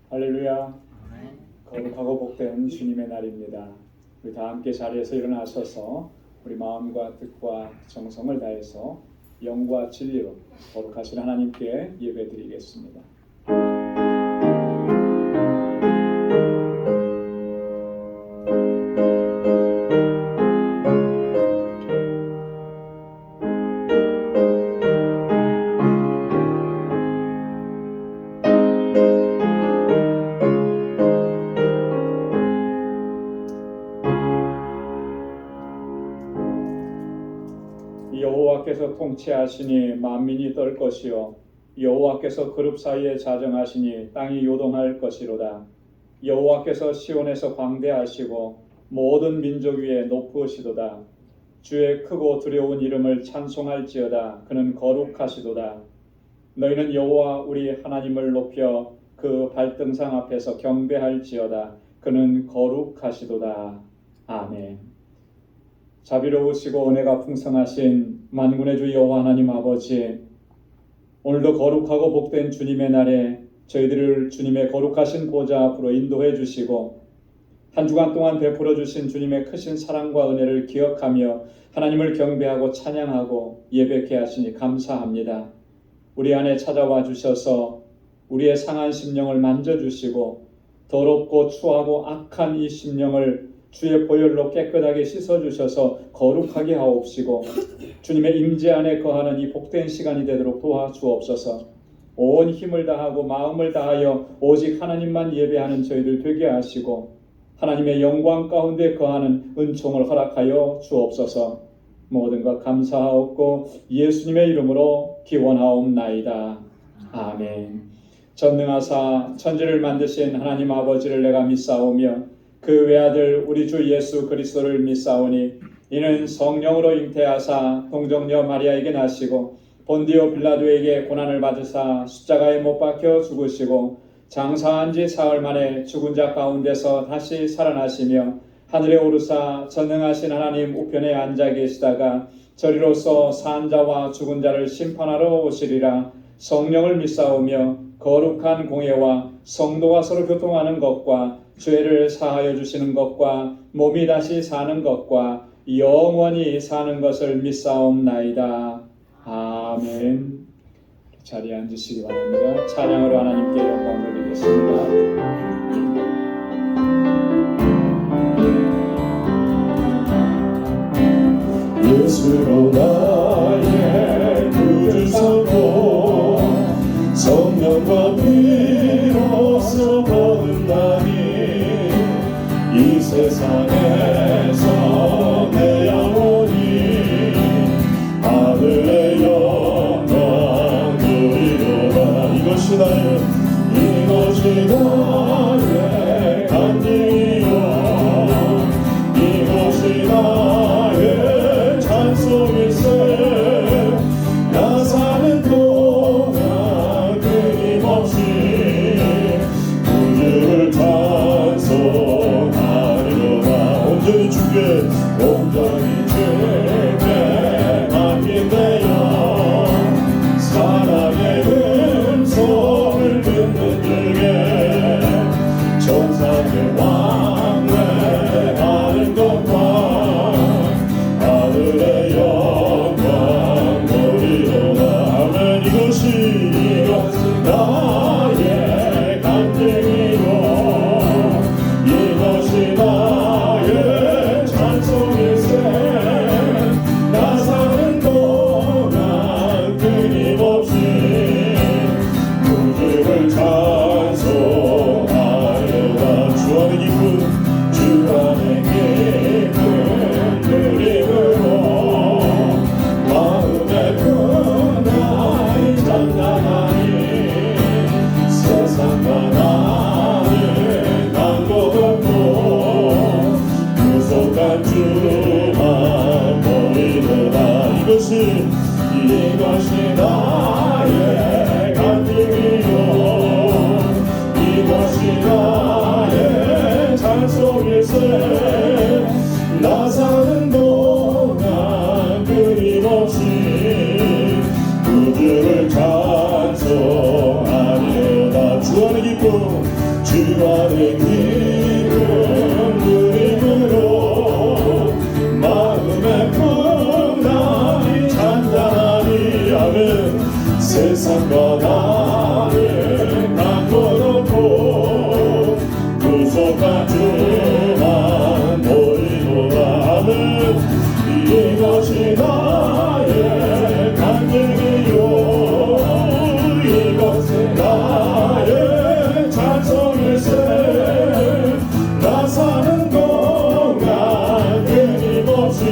할렐루야. 거룩하고 복된 주님의 날입니다. 우리 다 함께 자리에서 일어나셔서 우리 마음과 뜻과 정성을 다해서 영과 진리로 거룩하신 하나님께 예배드리겠습니다. 여호와께서 통치하시니 만민이 떨 것이요 여호와께서 그룹 사이에 자정하시니 땅이 요동할 것이로다. 여호와께서 시온에서 광대하시고 모든 민족 위에 높으시도다. 주의 크고 두려운 이름을 찬송할지어다. 그는 거룩하시도다. 너희는 여호와 우리 하나님을 높여 그 발등상 앞에서 경배할지어다. 그는 거룩하시도다. 아멘. 자비로우시고 은혜가 풍성하신 만군의 주 여호와 하나님 아버지, 오늘도 거룩하고 복된 주님의 날에 저희들을 주님의 거룩하신 보좌 앞으로 인도해 주시고 한 주간 동안 베풀어 주신 주님의 크신 사랑과 은혜를 기억하며 하나님을 경배하고 찬양하고 예배케 하시니 감사합니다. 우리 안에 찾아와 주셔서 우리의 상한 심령을 만져주시고 더럽고 추하고 악한 이 심령을 주의 보혈로 깨끗하게 씻어주셔서 거룩하게 하옵시고 주님의 임재 안에 거하는 이 복된 시간이 되도록 도와주옵소서. 온 힘을 다하고 마음을 다하여 오직 하나님만 예배하는 저희들 되게 하시고 하나님의 영광 가운데 거하는 은총을 허락하여 주옵소서. 모든 것 감사하옵고 예수님의 이름으로 기원하옵나이다. 아멘. 전능하사 천지를 만드신 하나님 아버지를 내가 믿사오며 그 외아들 우리 주 예수 그리스도를 믿사오니 이는 성령으로 잉태하사 동정녀 마리아에게 나시고 본디오 빌라도에게 고난을 받으사 십자가에 못 박혀 죽으시고 장사한 지 사흘 만에 죽은 자 가운데서 다시 살아나시며 하늘에 오르사 전능하신 하나님 우편에 앉아 계시다가 저리로서 산 자와 죽은 자를 심판하러 오시리라. 성령을 믿사오며 거룩한 공예와 성도가 서로 교통하는 것과 죄를 사하여 주시는 것과 몸이 다시 사는 것과 영원히 사는 것을 믿사옵나이다. 아멘. 자리에 앉으시기 바랍니다. 찬양으로 하나님께 영광 돌리겠습니다. 예수로 나의 구주 삼고 성령과 피로써 거듭나니 이 세상에서 내 영혼이 하늘의 영광 누리도다. 이것이 나의 간증이요 이것이 나의 찬송일세. 나 사는 동안 끊임없이 구주를 찬송하리로다. 온전히 주께 맡긴대요. 사랑의 음성을 듣는 중에 정상의 왕래하는 것과 하늘의 영광 누리도다. 아멘. 이것이 나의 간증이요 이것이 나의 찬송일세. 나 사는 동안 끊임없이 구주를 찬송하려다. 주 안의 기쁨 누림으로 마음의 평안이 장난하니 세상과 나는 간곳없고 구속한 주만 보이도다. 이것이 나의 간증이요 주 안의 기쁨 주 안의 기쁨 누림으로 마음의 풍랑이 잔잔하니 아멘 세상과 나를 바꿔놓고 구속한 주만 보이노라 아멘 이것이 나의 간증이요 이것이 나의 찬송일세 나 사는 동안 끊임없이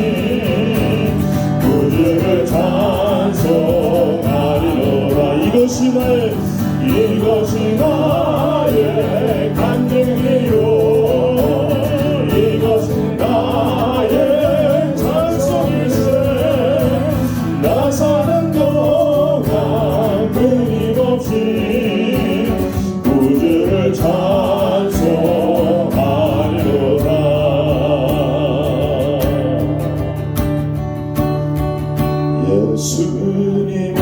구주를 찬송하리로라 이것이 나의 간증이요 이것이 나의 찬송일세 나 사는 동안 끊임없이 구주를 찬송하리로라 예수님은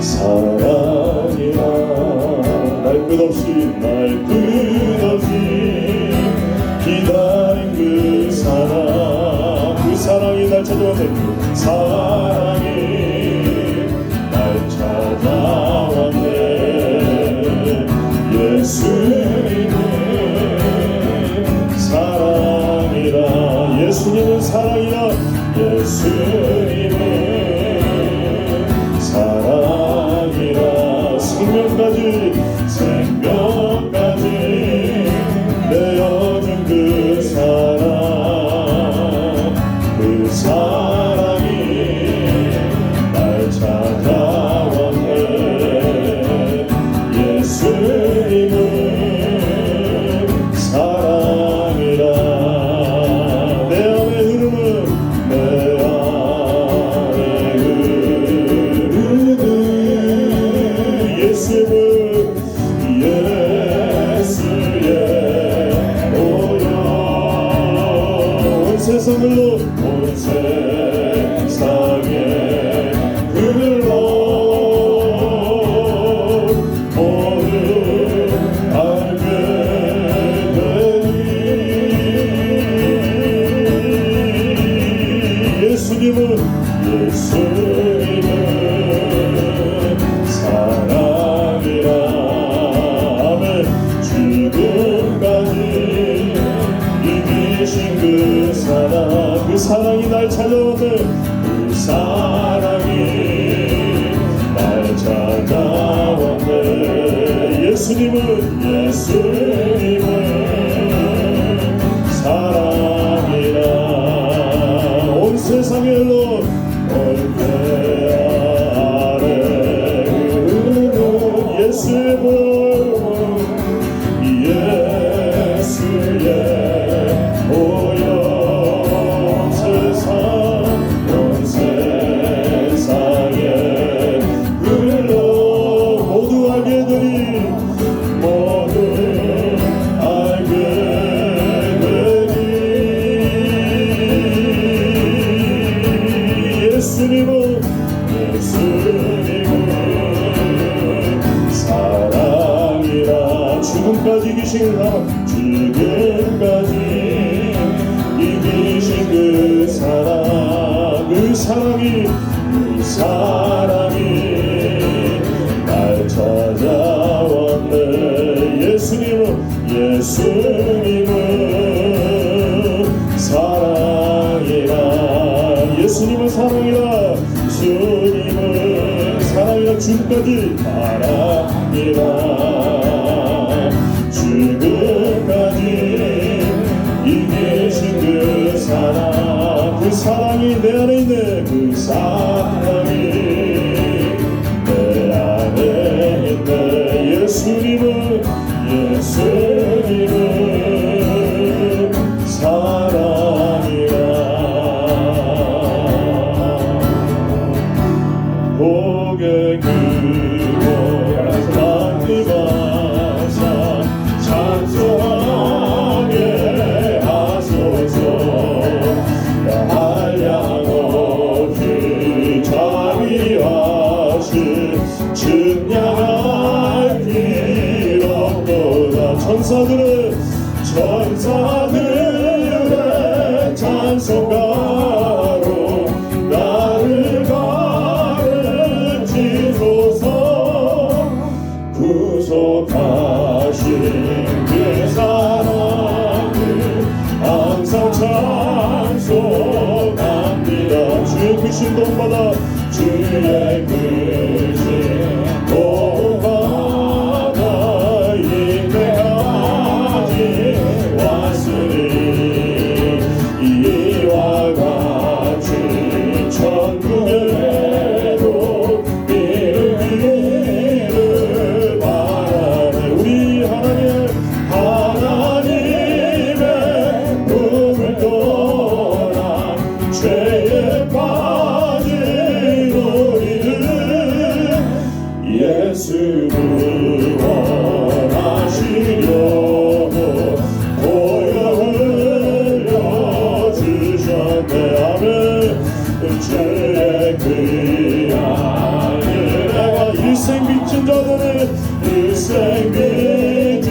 사랑이라 날 끝없이 기다린 그 사랑이 날 찾아왔네 그 사랑이 날 찾아왔네 예수님은 사랑이라 예수님은 사랑이라 예수님은 사랑이라 생명까지 내어준 그 사랑이 날 찾아왔네 예수님은 사랑이라 내 안에 흐르는 예수의 오여 온 세상을 세상에 흘러 오늘 알게 되니 예수님은 사랑이라 아멘 죽음까지 이기신 그 사랑이 날 찾아오네 그 사랑이 날 찾아왔네 예수님은 사랑이라 온 세상에 흘러 얼굴 아래 흐르는 예수의 본 예수의 오여 온 세상에 흘러 모두 알게 되니 예수님은 사랑이라 죽음까지 이기신 그 사랑이 날 찾아왔네 예수님은 사랑이라 예수님은 사랑이라 죽음까지 사랑이라 죽음까지 이기신 그 사랑이 내 안에 있네 그 사랑이 내 안에 있네 예수님은 사랑이라 고개 들고 만들어서 찬송하게 하소서 한량없이 자비하신 증량하여 천사들의 찬송가로 나를 가르치소서. 구속하신 그 사랑을 항상 찬송합니다. 주의 크신 도움받아 주의 크신 도움받아 이때까지 왔으니 이와 같이 천국에도 이르기를 바라네. 우리 하나님의 품을 떠나 죄에 빠진 우리를 예수 구원하시려고 보혈 흘려주셨네. 아멘. 주의 귀하를 내가 일생 빚진 자들을 일생 빚진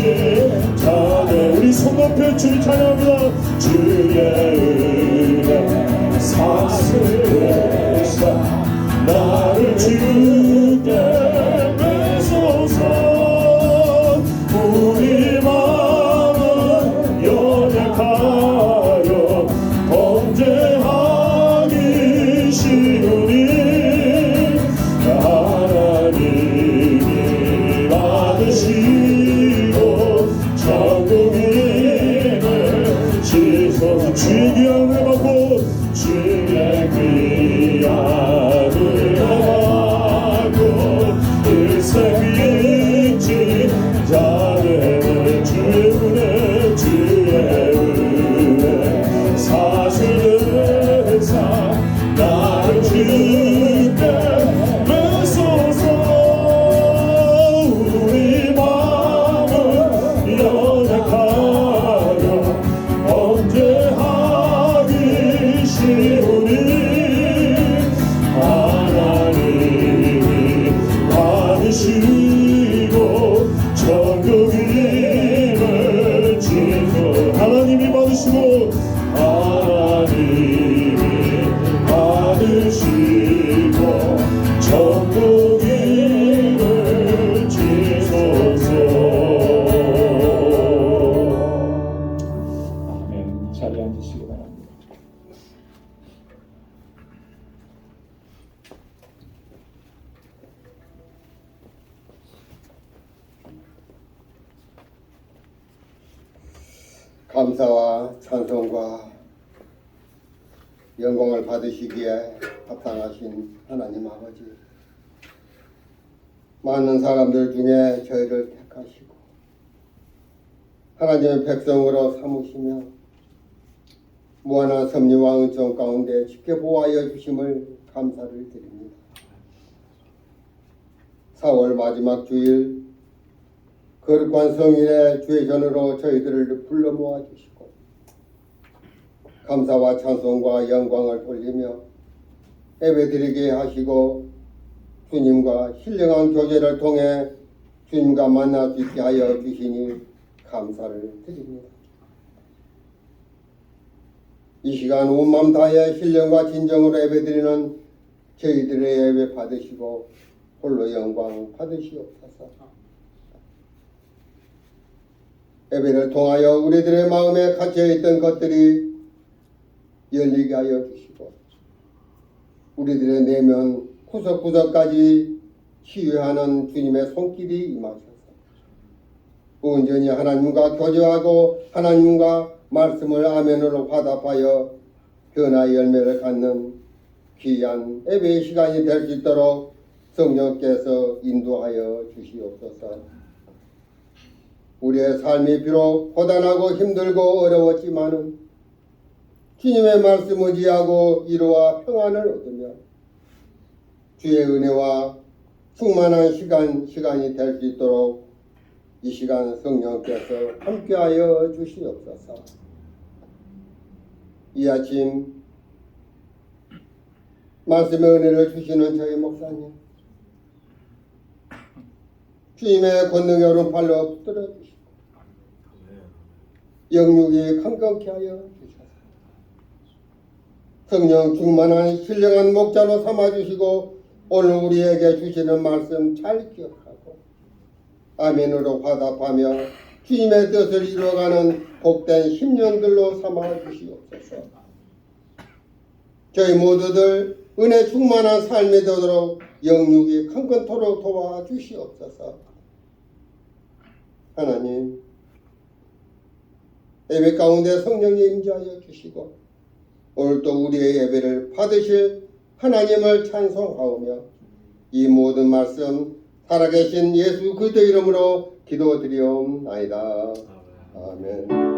자들 우리 손 높여 주를 찬양합니다. 주의 은혜 사슬에서 나를 주께 뺏소서. 우리 마음은 연약하여 범죄하기 쉬우니 하나님이 받으시고 천국임을 지소서. 주의 귀한 은혜 받고 주의 귀한 은혜 받고 일생 빚진 자들은 주의 은혜 사슬에서 나를 주께 뺏소서. 우리 마음은 연약하여 범죄하기 쉬우니 하나님이 받으시고 천국임을 지소. 하나님이 받으시고 천국임을 지소서. 아멘. 자리에 앉으시기 바랍니다. 감사와 찬송과 영광을 받으시기에 합당하신 하나님 아버지, 많은 사람들 중에 저희를 택하시고 하나님의 백성으로 삼으시며 무한한 섭리와 은총 가운데 지켜보아여 주심을 감사를 드립니다. 4월 마지막 주일 거룩한 성일의 주의 전으로 저희들을 불러 모아 주시고 감사와 찬송과 영광을 돌리며 예배드리게 하시고 주님과 신령한 교제를 통해 주님과 만날 수 있게 하여 주시니 감사를 드립니다. 이 시간 온 마음 다해 신령과 진정으로 예배드리는 저희들의 예배 받으시고 홀로 영광 받으시옵소서. 예배를 통하여 우리들의 마음에 갇혀있던 것들이 열리게 하여 주시고 우리들의 내면 구석구석까지 치유하는 주님의 손길이 임하셔서 온전히 하나님과 교제하고 하나님과 말씀을 아멘으로 화답하여 변화의 열매를 갖는 귀한 예배의 시간이 될 수 있도록 성령께서 인도하여 주시옵소서. 우리의 삶이 비록 고단하고 힘들고 어려웠지만은 주님의 말씀을 의지하고 위로와 평안을 얻으며 주의 은혜와 충만한 시간이 될 수 있도록 이 시간 성령께서 함께하여 주시옵소서. 이 아침 말씀의 은혜를 주시는 저희 목사님, 주님의 권능의 오른팔로 붙들어 주시고 영육이 강건케 하여 주소서. 성령 충만한 신령한 목자로 삼아주시고 오늘 우리에게 주시는 말씀 잘 기억하고 아멘으로 화답하며 주님의 뜻을 이루어가는 복된 10년들로 삼아주시옵소서. 저희 모두들 은혜 충만한 삶이 되도록 영육이 강건토록 도와주시옵소서. 하나님, 예배 가운데 성령이 임재하여 주시고 오늘도 우리의 예배를 받으실 하나님을 찬송하오며 이 모든 말씀 살아계신 예수 그리스도 이름으로 기도드리옵나이다. 아멘.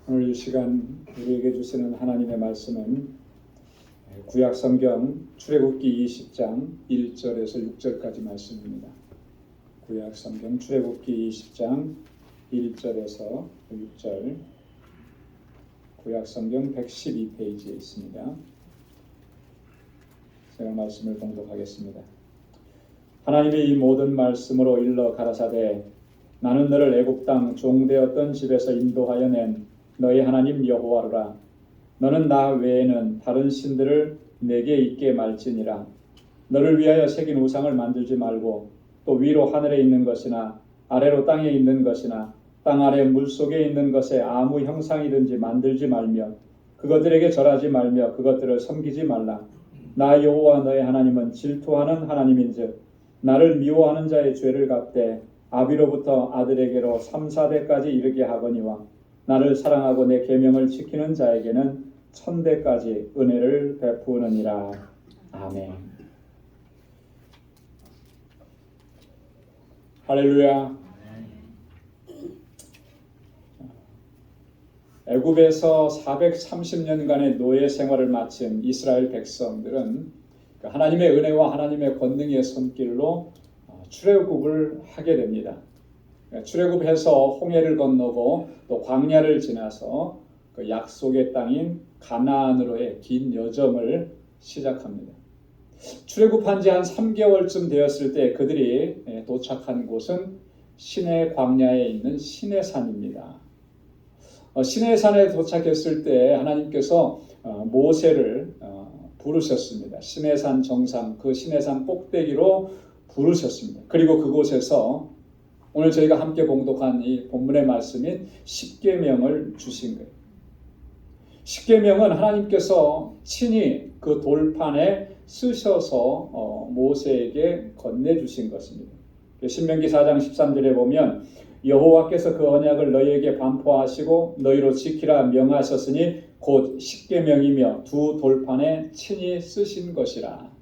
오늘 이 시간 우리에게 주시는 하나님의 말씀은 구약성경 출애굽기 20장 1절에서 6절까지 말씀입니다. 구약성경 출애굽기 20장 1절에서 6절, 구약성경 112페이지에 있습니다. 제가 말씀을 봉독하겠습니다. 하나님이 이 모든 말씀으로 일러 가라사대 나는 너를 애굽 땅 종되었던 집에서 인도하여 낸 너희 하나님 여호와로라. 너는 나 외에는 다른 신들을 내게 있게 말지니라. 너를 위하여 새긴 우상을 만들지 말고 또 위로 하늘에 있는 것이나 아래로 땅에 있는 것이나 땅 아래 물속에 있는 것에 아무 형상이든지 만들지 말며 그것들에게 절하지 말며 그것들을 섬기지 말라. 나 여호와 너의 하나님은 질투하는 하나님인즉 나를 미워하는 자의 죄를 갚되 아비로부터 아들에게로 3, 4대까지 이르게 하거니와 나를 사랑하고 내 계명을 지키는 자에게는 1000대까지 은혜를 베푸느니라. 아멘. 할렐루야. 애굽에서 430년간의 노예 생활을 마친 이스라엘 백성들은 하나님의 은혜와 하나님의 권능의 손길로 출애굽을 하게 됩니다. 출애굽해서 홍해를 건너고 또 광야를 지나서 그 약속의 땅인 가나안으로의 긴 여정을 시작합니다. 출애굽한 지 한 3개월쯤 되었을 때 그들이 도착한 곳은 시내 광야에 있는 시내산입니다. 시내산에 도착했을 때 하나님께서 모세를 부르셨습니다. 시내산 정상, 그 시내산 꼭대기로 부르셨습니다. 그리고 그곳에서 오늘 저희가 함께 봉독한 이 본문의 말씀인 십계명을 주신 거예요. 십계명은 하나님께서 친히 그 돌판에 쓰셔서 모세에게 건네주신 것입니다. 신명기 4장 13절에 보면 여호와께서 그 언약을 너희에게 반포하시고 너희로 지키라 명하셨으니 곧 십계명이며 두 돌판에 친히 쓰신 것이라.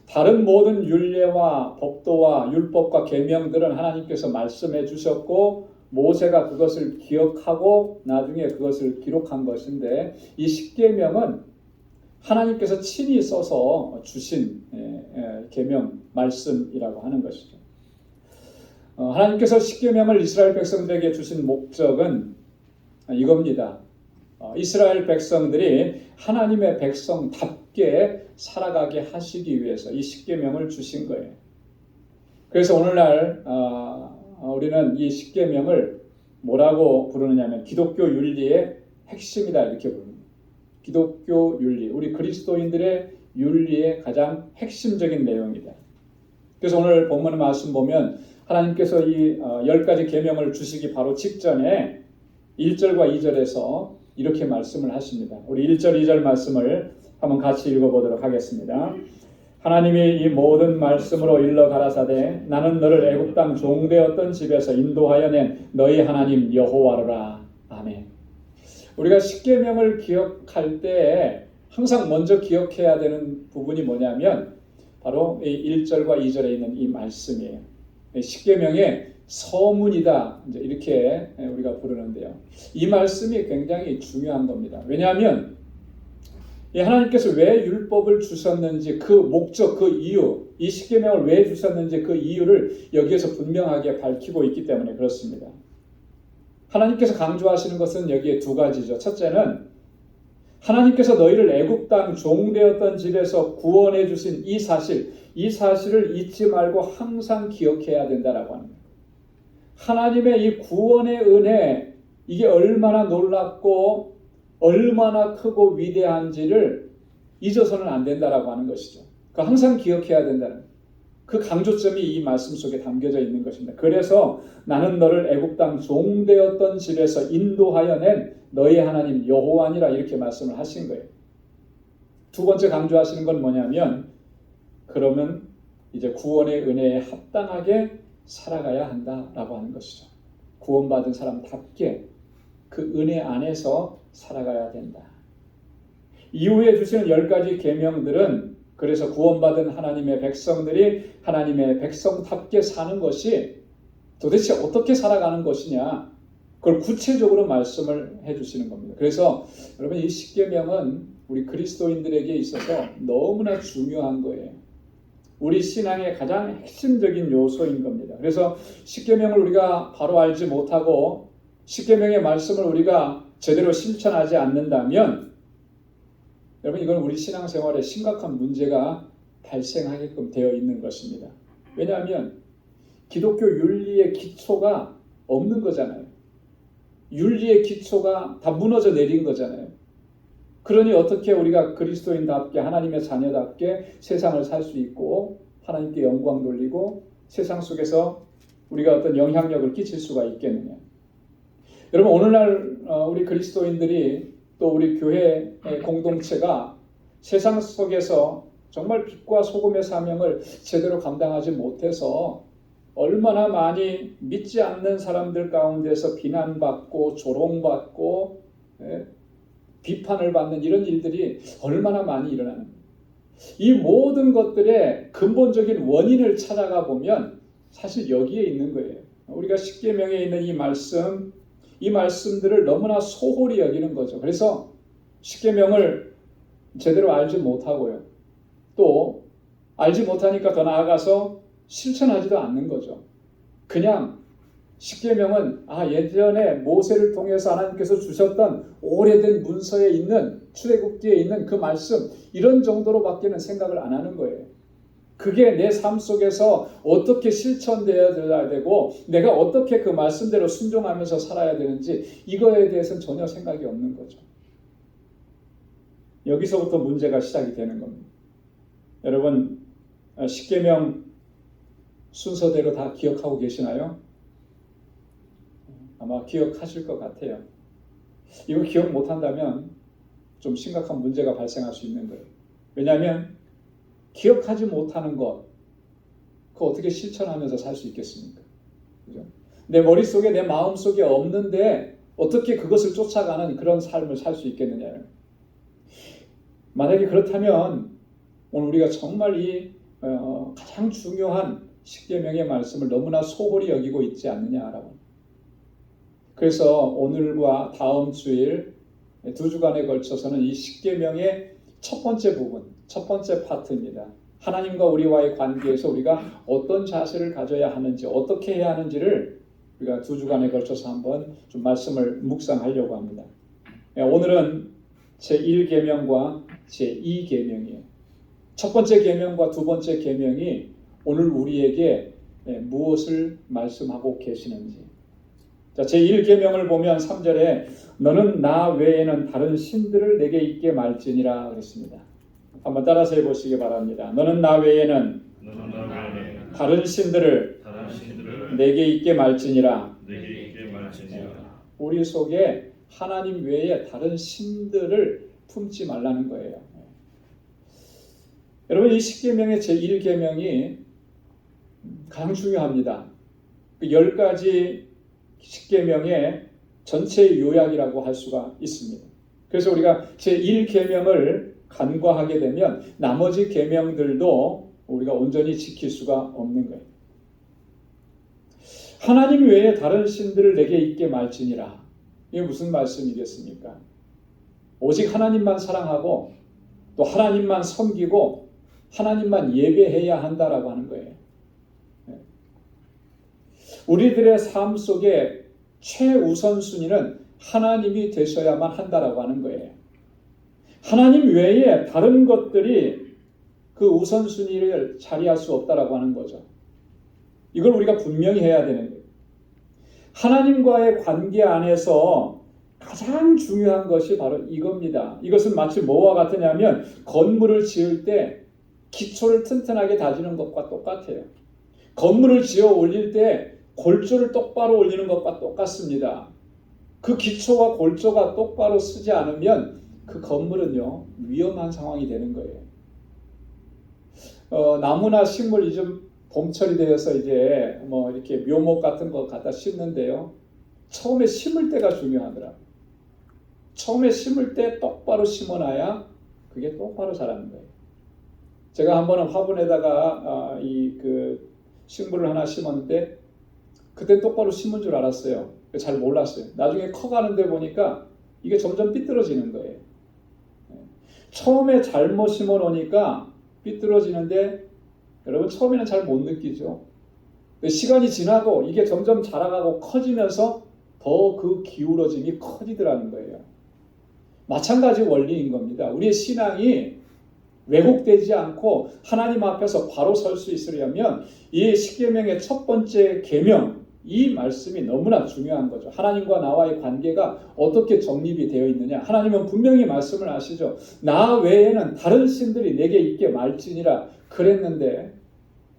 다른 모든 율례와 법도와 율법과 계명들은 하나님께서 말씀해 주셨고 모세가 그것을 기억하고 나중에 그것을 기록한 것인데 이 십계명은 하나님께서 친히 써서 주신 계명 말씀이라고 하는 것이죠. 하나님께서 십계명을 이스라엘 백성들에게 주신 목적은 이겁니다. 이스라엘 백성들이 하나님의 백성답게 살아가게 하시기 위해서 이 십계명을 주신 거예요. 그래서 오늘날 우리는 이 십계명을 뭐라고 부르느냐면 기독교 윤리의 핵심이다 이렇게 부릅니다. 기독교 윤리, 우리 그리스도인들의 윤리의 가장 핵심적인 내용이다. 그래서 오늘 본문 말씀 보면 하나님께서 이 10가지 계명을 주시기 바로 직전에 1절과 2절에서 이렇게 말씀을 하십니다. 우리 1절, 2절 말씀을 한번 같이 읽어보도록 하겠습니다. 하나님이 이 모든 말씀으로 일러 가라사대 나는 너를 애굽 땅 종되었던 집에서 인도하여 낸 너희 하나님 여호와로라. 아멘. 우리가 십계명을 기억할 때 항상 먼저 기억해야 되는 부분이 뭐냐면 바로 이 1절과 2절에 있는 이 말씀이에요. 십계명의 서문이다 이렇게 우리가 부르는데요. 이 말씀이 굉장히 중요한 겁니다. 왜냐하면 이 하나님께서 왜 율법을 주셨는지 그 목적, 그 이유, 이 십계명을 왜 주셨는지 그 이유를 여기에서 분명하게 밝히고 있기 때문에 그렇습니다. 하나님께서 강조하시는 것은 여기에 두 가지죠. 첫째는 하나님께서 너희를 애굽 땅 종되었던 집에서 구원해 주신 이 사실을 잊지 말고 항상 기억해야 된다라고 합니다. 하나님의 이 구원의 은혜, 이게 얼마나 놀랍고 얼마나 크고 위대한지를 잊어서는 안 된다라고 하는 것이죠. 항상 기억해야 된다는 그 강조점이 이 말씀 속에 담겨져 있는 것입니다. 그래서 나는 너를 애굽 땅 종되었던 집에서 인도하여 낸 너희 하나님 여호와니라 이렇게 말씀을 하신 거예요. 두 번째 강조하시는 건 뭐냐면 그러면 이제 구원의 은혜에 합당하게 살아가야 한다라고 하는 것이죠. 구원받은 사람답게 그 은혜 안에서 살아가야 된다. 이후에 주시는 10가지 계명들은 그래서 구원받은 하나님의 백성들이 하나님의 백성답게 사는 것이 도대체 어떻게 살아가는 것이냐, 그걸 구체적으로 말씀을 해주시는 겁니다. 그래서 여러분 이 십계명은 우리 그리스도인들에게 있어서 너무나 중요한 거예요. 우리 신앙의 가장 핵심적인 요소인 겁니다. 그래서 십계명을 우리가 바로 알지 못하고 십계명의 말씀을 우리가 제대로 실천하지 않는다면 여러분 이건 우리 신앙생활에 심각한 문제가 발생하게끔 되어 있는 것입니다. 왜냐하면 기독교 윤리의 기초가 없는 거잖아요. 윤리의 기초가 다 무너져 내린 거잖아요. 그러니 어떻게 우리가 그리스도인답게 하나님의 자녀답게 세상을 살 수 있고 하나님께 영광 돌리고 세상 속에서 우리가 어떤 영향력을 끼칠 수가 있겠느냐. 여러분 오늘날 우리 그리스도인들이 또 우리 교회 공동체가 세상 속에서 정말 빛과 소금의 사명을 제대로 감당하지 못해서 얼마나 많이 믿지 않는 사람들 가운데서 비난받고 조롱받고 비판을 받는 이런 일들이 얼마나 많이 일어나는 거예요. 이 모든 것들의 근본적인 원인을 찾아가 보면 사실 여기에 있는 거예요. 우리가 십계명에 있는 이 말씀들을 너무나 소홀히 여기는 거죠. 그래서 십계명을 제대로 알지 못하고요. 또 알지 못하니까 더 나아가서 실천하지도 않는 거죠. 그냥 십계명은 예전에 모세를 통해서 하나님께서 주셨던 오래된 문서에 있는 출애굽기에 있는 그 말씀 이런 정도로밖에는 생각을 안 하는 거예요. 그게 내 삶 속에서 어떻게 실천되어야 되고 내가 어떻게 그 말씀대로 순종하면서 살아야 되는지 이거에 대해서는 전혀 생각이 없는 거죠. 여기서부터 문제가 시작이 되는 겁니다. 여러분 십계명 순서대로 다 기억하고 계시나요? 아마 기억하실 것 같아요. 이거 기억 못한다면 좀 심각한 문제가 발생할 수 있는 거예요. 왜냐하면 기억하지 못하는 것, 그거 어떻게 실천하면서 살 수 있겠습니까? 그죠? 내 머릿속에 내 마음속에 없는데 어떻게 그것을 쫓아가는 그런 삶을 살 수 있겠느냐. 만약에 그렇다면 오늘 우리가 정말 이 가장 중요한 십계명의 말씀을 너무나 소홀히 여기고 있지 않느냐라고. 그래서 오늘과 다음 주일 2주간에 걸쳐서는 이 십계명의 첫 번째 부분, 첫 번째 파트입니다. 하나님과 우리와의 관계에서 우리가 어떤 자세를 가져야 하는지, 어떻게 해야 하는지를 우리가 2주간에 걸쳐서 한번 좀 말씀을 묵상하려고 합니다. 오늘은 제1계명과 제2계명이에요. 첫 번째 계명과 두 번째 계명이 오늘 우리에게 무엇을 말씀하고 계시는지. 자, 제1계명을 보면 3절에 너는 나 외에는 다른 신들을 내게 있게 말지니라 그랬습니다. 한번 따라서 해보시기 바랍니다. 너는 나 외에는 다른 신들을 내게 있게 말지니라. 우리 속에 하나님 외에 다른 신들을 품지 말라는 거예요. 여러분 이 십계명의 제1계명이 가장 중요합니다. 그 10가지 십계명의 전체 요약이라고 할 수가 있습니다. 그래서 우리가 제1계명을 간과하게 되면 나머지 계명들도 우리가 온전히 지킬 수가 없는 거예요. 하나님 외에 다른 신들을 내게 있게 말지니라. 이게 무슨 말씀이겠습니까? 오직 하나님만 사랑하고 또 하나님만 섬기고 하나님만 예배해야 한다라고 하는 거예요. 우리들의 삶 속에 최우선순위는 하나님이 되셔야만 한다라고 하는 거예요. 하나님 외에 다른 것들이 그 우선순위를 자리할 수 없다라고 하는 거죠. 이걸 우리가 분명히 해야 되는 거예요. 하나님과의 관계 안에서 가장 중요한 것이 바로 이겁니다. 이것은 마치 뭐와 같으냐면 건물을 지을 때 기초를 튼튼하게 다지는 것과 똑같아요. 건물을 지어 올릴 때 골조를 똑바로 올리는 것과 똑같습니다. 그 기초와 골조가 똑바로 쓰지 않으면 그 건물은요 위험한 상황이 되는 거예요. 나무나 식물 이제 봄철이 되어서 이제 뭐 이렇게 묘목 같은 거 갖다 심는데요. 처음에 심을 때가 중요하더라. 처음에 심을 때 똑바로 심어놔야 그게 똑바로 자라는 거예요. 제가 한 번은 화분에다가 그 식물을 하나 심었는데 그때 똑바로 심은 줄 알았어요. 잘 몰랐어요. 나중에 커가는데 보니까 이게 점점 삐뚤어지는 거예요. 처음에 잘못 심어 놓으니까 삐뚤어지는데 여러분 처음에는 잘 못 느끼죠. 시간이 지나고 이게 점점 자라가고 커지면서 더 그 기울어짐이 커지더라는 거예요. 마찬가지 원리인 겁니다. 우리의 신앙이 왜곡되지 않고 하나님 앞에서 바로 설 수 있으려면 이 십계명의 첫 번째 계명, 이 말씀이 너무나 중요한 거죠. 하나님과 나와의 관계가 어떻게 정립이 되어 있느냐. 하나님은 분명히 말씀을 하시죠. 나 외에는 다른 신들이 내게 있게 말지니라 그랬는데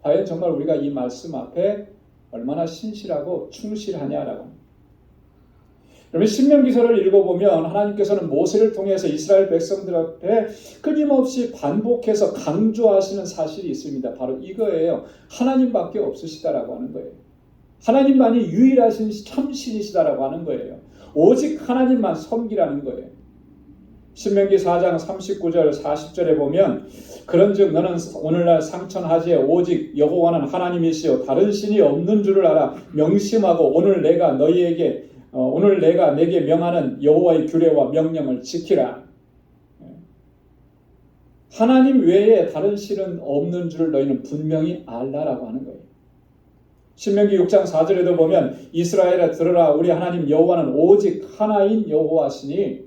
과연 정말 우리가 이 말씀 앞에 얼마나 신실하고 충실하냐라고. 그러면 신명기서를 읽어보면 하나님께서는 모세를 통해서 이스라엘 백성들 앞에 끊임없이 반복해서 강조하시는 사실이 있습니다. 바로 이거예요. 하나님밖에 없으시다라고 하는 거예요. 하나님만이 유일하신 참신이시다라고 하는 거예요. 오직 하나님만 섬기라는 거예요. 신명기 4장 39절 40절에 보면 그런즉 너는 오늘날 상천하지에 오직 여호와는 하나님이시요 다른 신이 없는 줄을 알아 명심하고 오늘 내가 내게 명하는 여호와의 규례와 명령을 지키라. 하나님 외에 다른 신은 없는 줄을 너희는 분명히 알라라고 하는 거예요. 신명기 6장 4절에도 보면 이스라엘아 들으라 우리 하나님 여호와는 오직 하나인 여호와시니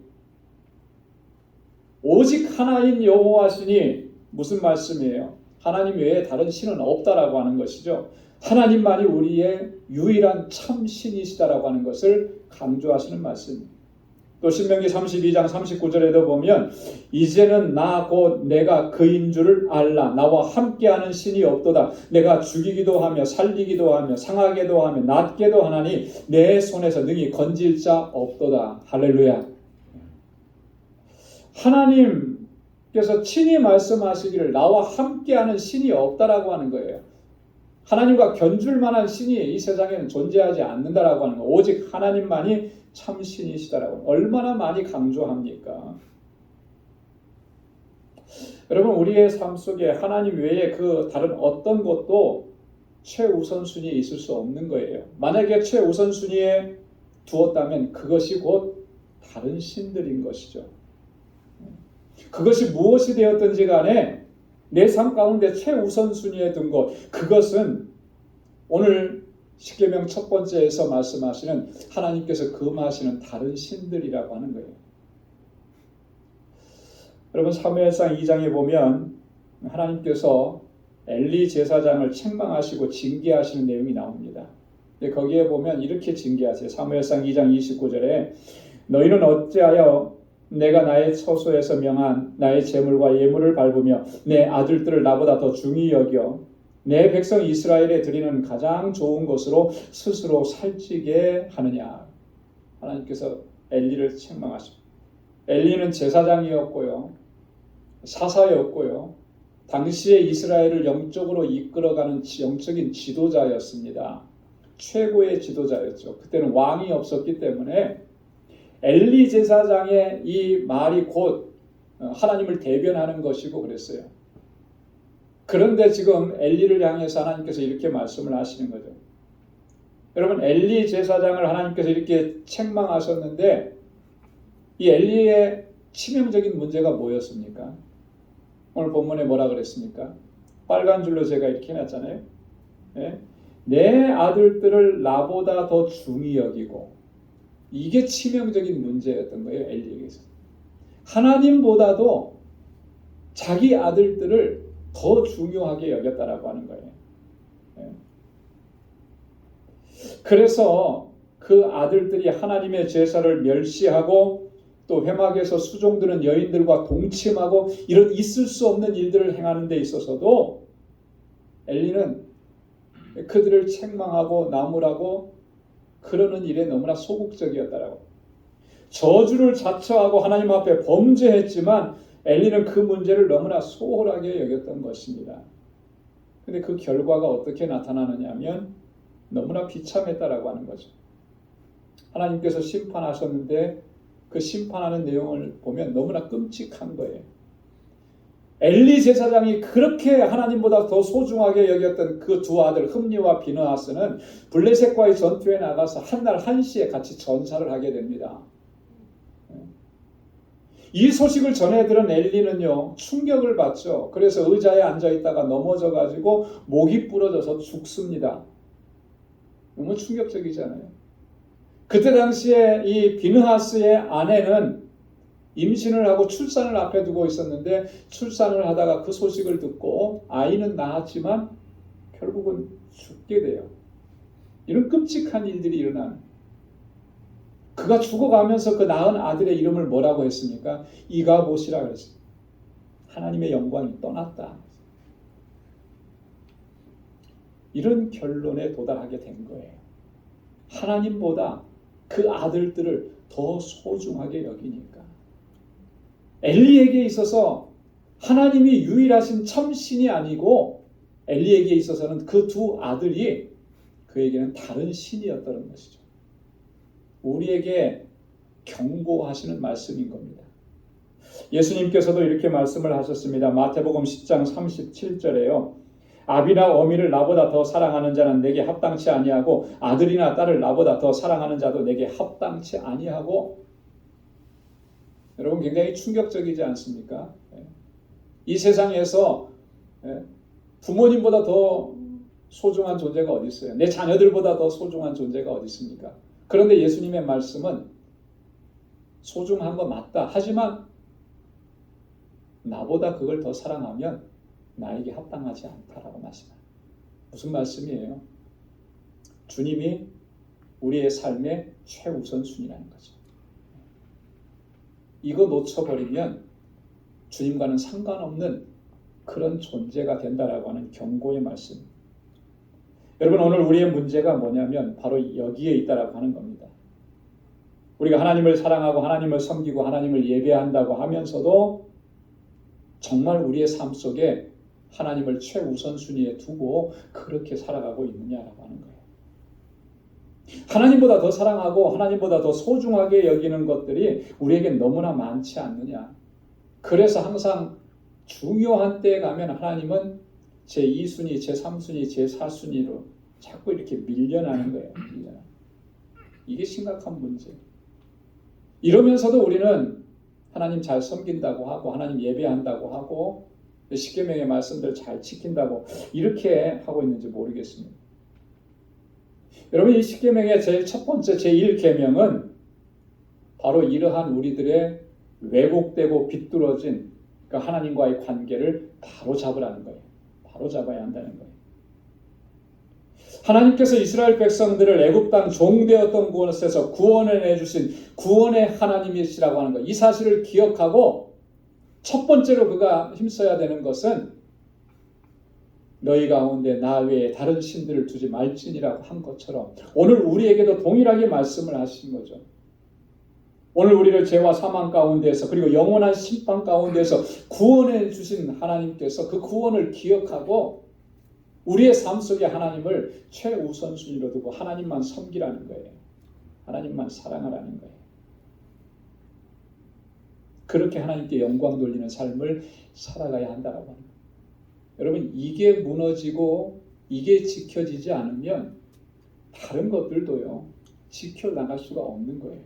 오직 하나인 여호와시니 무슨 말씀이에요? 하나님 외에 다른 신은 없다라고 하는 것이죠. 하나님만이 우리의 유일한 참신이시다라고 하는 것을 강조하시는 말씀입니다. 또 신명기 32장 39절에도 보면 이제는 나 곧 내가 그인 줄을 알라. 나와 함께하는 신이 없도다. 내가 죽이기도 하며 살리기도 하며 상하게도 하며 낫게도 하나니 내 손에서 능히 건질 자 없도다. 할렐루야. 하나님께서 친히 말씀하시기를 나와 함께하는 신이 없다라고 하는 거예요. 하나님과 견줄 만한 신이 이 세상에는 존재하지 않는다라고 하는 거. 오직 하나님만이 참신이시다라고. 얼마나 많이 강조합니까? 여러분 우리의 삶 속에 하나님 외에 그 다른 어떤 것도 최우선순위에 있을 수 없는 거예요. 만약에 최우선순위에 두었다면 그것이 곧 다른 신들인 것이죠. 그것이 무엇이 되었든지 간에 내 삶 가운데 최우선순위에 둔 것, 그것은 오늘 십계명 첫 번째에서 말씀하시는 하나님께서 금하시는 다른 신들이라고 하는 거예요. 여러분 사무엘상 2장에 보면 하나님께서 엘리 제사장을 책망하시고 징계하시는 내용이 나옵니다. 거기에 보면 이렇게 징계하세요. 사무엘상 2장 29절에 너희는 어찌하여 내가 나의 처소에서 명한 나의 제물과 예물을 밟으며 내 아들들을 나보다 더 중히 여겨 내 백성 이스라엘에 드리는 가장 좋은 것으로 스스로 살찌게 하느냐. 하나님께서 엘리를 책망하십니다. 엘리는 제사장이었고요. 사사였고요. 당시에 이스라엘을 영적으로 이끌어가는 영적인 지도자였습니다. 최고의 지도자였죠. 그때는 왕이 없었기 때문에 엘리 제사장의 이 말이 곧 하나님을 대변하는 것이고 그랬어요. 그런데 지금 엘리를 향해서 하나님께서 이렇게 말씀을 하시는 거죠. 여러분 엘리 제사장을 하나님께서 이렇게 책망하셨는데 이 엘리의 치명적인 문제가 뭐였습니까? 오늘 본문에 뭐라 그랬습니까? 빨간 줄로 제가 이렇게 해놨잖아요. 예? 내 아들들을 나보다 더 중히 여기고, 이게 치명적인 문제였던 거예요. 엘리에게서. 하나님보다도 자기 아들들을 더 중요하게 여겼다라고 하는 거예요. 예? 그래서 그 아들들이 하나님의 제사를 멸시하고 또 회막에서 수종드는 여인들과 동침하고 이런 있을 수 없는 일들을 행하는 데 있어서도 엘리는 그들을 책망하고 나무라고 그러는 일에 너무나 소극적이었다라고. 저주를 자처하고 하나님 앞에 범죄했지만 엘리는 그 문제를 너무나 소홀하게 여겼던 것입니다. 근데 그 결과가 어떻게 나타나느냐 하면 너무나 비참했다라고 하는 거죠. 하나님께서 심판하셨는데 그 심판하는 내용을 보면 너무나 끔찍한 거예요. 엘리 제사장이 그렇게 하나님보다 더 소중하게 여겼던 그 두 아들 흠니와 비느하스는 블레셋과의 전투에 나가서 한날 한시에 같이 전사를 하게 됩니다. 이 소식을 전해들은 엘리는요 충격을 받죠. 그래서 의자에 앉아있다가 넘어져 가지고 목이 부러져서 죽습니다. 너무 충격적이잖아요. 그때 당시에 이 비느하스의 아내는 임신을 하고 출산을 앞에 두고 있었는데 출산을 하다가 그 소식을 듣고 아이는 낳았지만 결국은 죽게 돼요. 이런 끔찍한 일들이 일어나는. 그가 죽어가면서 그 낳은 아들의 이름을 뭐라고 했습니까? 이가봇이라 그랬어요. 하나님의 영광이 떠났다. 이런 결론에 도달하게 된 거예요. 하나님보다 그 아들들을 더 소중하게 여기니까. 엘리에게 있어서 하나님이 유일하신 참신이 아니고 엘리에게 있어서는 그 두 아들이 그에게는 다른 신이었다는 것이죠. 우리에게 경고하시는 말씀인 겁니다. 예수님께서도 이렇게 말씀을 하셨습니다. 마태복음 10장 37절에요. 아비나 어미를 나보다 더 사랑하는 자는 내게 합당치 아니하고 아들이나 딸을 나보다 더 사랑하는 자도 내게 합당치 아니하고. 여러분 굉장히 충격적이지 않습니까? 이 세상에서 부모님보다 더 소중한 존재가 어디 있어요? 내 자녀들보다 더 소중한 존재가 어디 있습니까? 그런데 예수님의 말씀은 소중한 거 맞다. 하지만 나보다 그걸 더 사랑하면 나에게 합당하지 않다라고 말씀합니다. 무슨 말씀이에요? 주님이 우리의 삶의 최우선순위라는 거죠. 이거 놓쳐버리면 주님과는 상관없는 그런 존재가 된다라고 하는 경고의 말씀. 여러분 오늘 우리의 문제가 뭐냐면 바로 여기에 있다라고 하는 겁니다. 우리가 하나님을 사랑하고 하나님을 섬기고 하나님을 예배한다고 하면서도 정말 우리의 삶 속에 하나님을 최우선순위에 두고 그렇게 살아가고 있느냐라고 하는 거예요. 하나님보다 더 사랑하고 하나님보다 더 소중하게 여기는 것들이 우리에게 너무나 많지 않느냐. 그래서 항상 중요한 때에 가면 하나님은 제2순위, 제3순위, 제4순위로 자꾸 이렇게 밀려나는 거예요. 이게 심각한 문제. 이러면서도 우리는 하나님 잘 섬긴다고 하고 하나님 예배한다고 하고 십계명의 말씀들 잘 지킨다고 이렇게 하고 있는지 모르겠습니다. 여러분 이 십계명의 제일 첫 번째 제1계명은 바로 이러한 우리들의 왜곡되고 비뚤어진 그러니까 하나님과의 관계를 바로 잡으라는 거예요. 바로 잡아야 한다는 거예요. 하나님께서 이스라엘 백성들을 애굽 땅 종되었던 곳에서 구원해 주신 구원의 하나님이시라고 하는 것. 이 사실을 기억하고 첫 번째로 그가 힘써야 되는 것은 너희 가운데 나 외에 다른 신들을 두지 말지니라고 한 것처럼 오늘 우리에게도 동일하게 말씀을 하신 거죠. 오늘 우리를 죄와 사망 가운데서 그리고 영원한 심판 가운데서 구원해 주신 하나님께서 그 구원을 기억하고 우리의 삶 속에 하나님을 최우선순위로 두고 하나님만 섬기라는 거예요. 하나님만 사랑하라는 거예요. 그렇게 하나님께 영광 돌리는 삶을 살아가야 한다라고 합니다. 여러분 이게 무너지고 이게 지켜지지 않으면 다른 것들도요 지켜나갈 수가 없는 거예요.